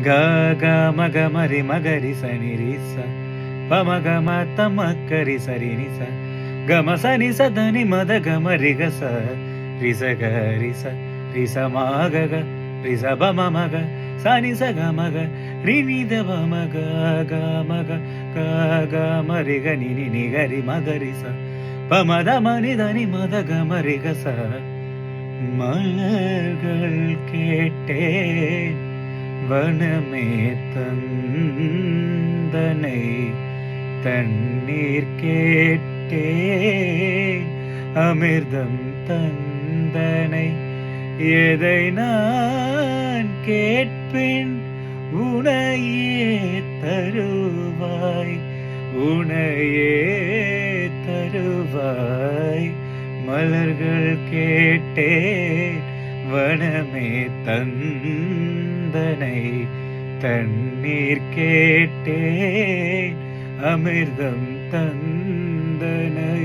க க மக மரி மகரி சனி ரிச பமக மத்த மக்கரி சரி நிச கம சனி சதனி மத கம ரிகச ரிச க ரிச ரிச மாக க ரிச பம மக சனி ச கமக ரினி த பமக க மக க க மரி க நினி நிகரி மகரி ச பமத மனி தனி மத கம ரிகச மலர்கள் கேட்டேன் வனமே தந்தனை தண்ணீர் கேட்டேன் அமிர்தம் தந்தனை எதை நான் கேட்பேன் உனையே தருவாய் உனையே தருவாய் மலர்கள் கேட்டேன் வனமே தந்தனை தண்ணீர் கேட்டேன் அமிர்தம் தந்தனை